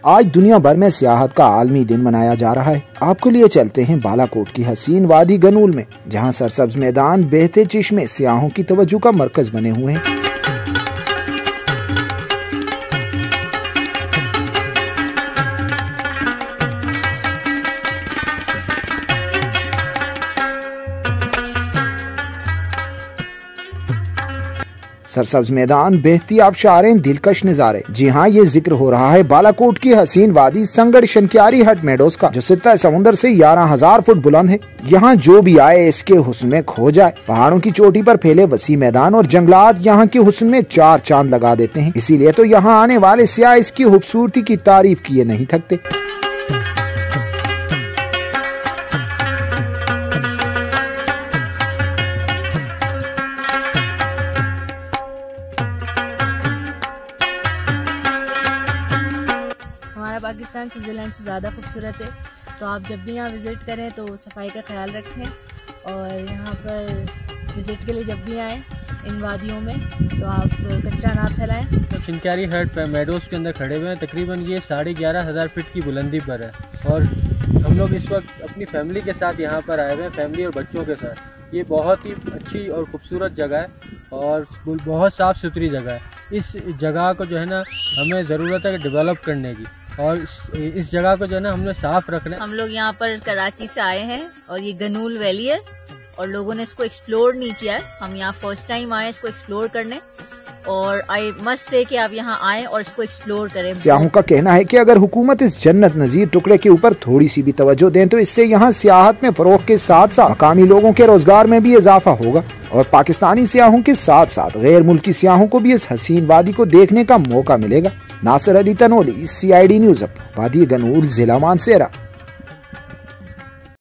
आज दुनिया भर में सियाहत का आलमी दिन मनाया जा रहा है। आपको लिए चलते हैं बालाकोट की हसीन वादी गनूल में, जहां सरसब्ज मैदान, बहते चश्मे सियाहों की तवज्जो का मरकज बने हुए हैं। सरसब्ज मैदान, बहती आबशारें, दिलकश नजारे। जी हाँ, ये जिक्र हो रहा है बालाकोट की हसीन वादी संगड़ शनक्यारी हट मेडोज का, जो सतह समुद्र से 11,000 फुट बुलंद है। यहाँ जो भी आए इसके हुस्न में खो जाए। पहाड़ों की चोटी पर फैले वसी मैदान और जंगलात यहाँ के हुस्न में 4 चांद लगा देते हैं। इसीलिए तो यहाँ आने वाले सियाह इसकी खूबसूरती की तारीफ किए नहीं थकते। हमारा पाकिस्तान स्विट्ज़रलैंड से ज़्यादा खूबसूरत है, तो आप जब भी यहाँ विज़िट करें तो सफाई का ख्याल रखें और यहाँ पर विज़िट के लिए जब भी आएँ इन वादियों में तो आप कचरा ना फैलाएं। तो शनक्यारी हट मेडोज़ के अंदर खड़े हुए हैं। तकरीबन ये 11,500 फीट की बुलंदी पर है और हम लोग इस वक्त अपनी फैमिली के साथ यहाँ पर आए हुए हैं, फैमिली और बच्चों के साथ। ये बहुत ही अच्छी और ख़ूबसूरत जगह है और बहुत साफ़ सुथरी जगह है। इस जगह को जो है ना हमें ज़रूरत है डेवलप करने की और इस जगह को जो है ना हमने साफ़ रखना है। हम लोग यहाँ पर कराची से आए हैं और ये गनूल वैली है और लोगों ने इसको एक्सप्लोर नहीं किया है। हम यहाँ फर्स्ट टाइम आए इसको एक्सप्लोर करने और आई मस्ट से कि आप यहाँ आएँ और इसको एक्सप्लोर करें। सियाहों का कहना है कि अगर हुकूमत इस जन्नत नज़ीर टुकड़े के ऊपर थोड़ी सी भी तवज्जो दें तो इससे यहाँ सियाहत में फरोग के साथ साथ मकामी लोगों के रोजगार में भी इजाफा होगा और पाकिस्तानी सियाहों के साथ साथ गैर मुल्की सियाहों को भी इस हसीन वादी को देखने का मौका मिलेगा। नासिर अली तनोली, CID न्यूज़, वादी गनूल, जिला मानसेरा।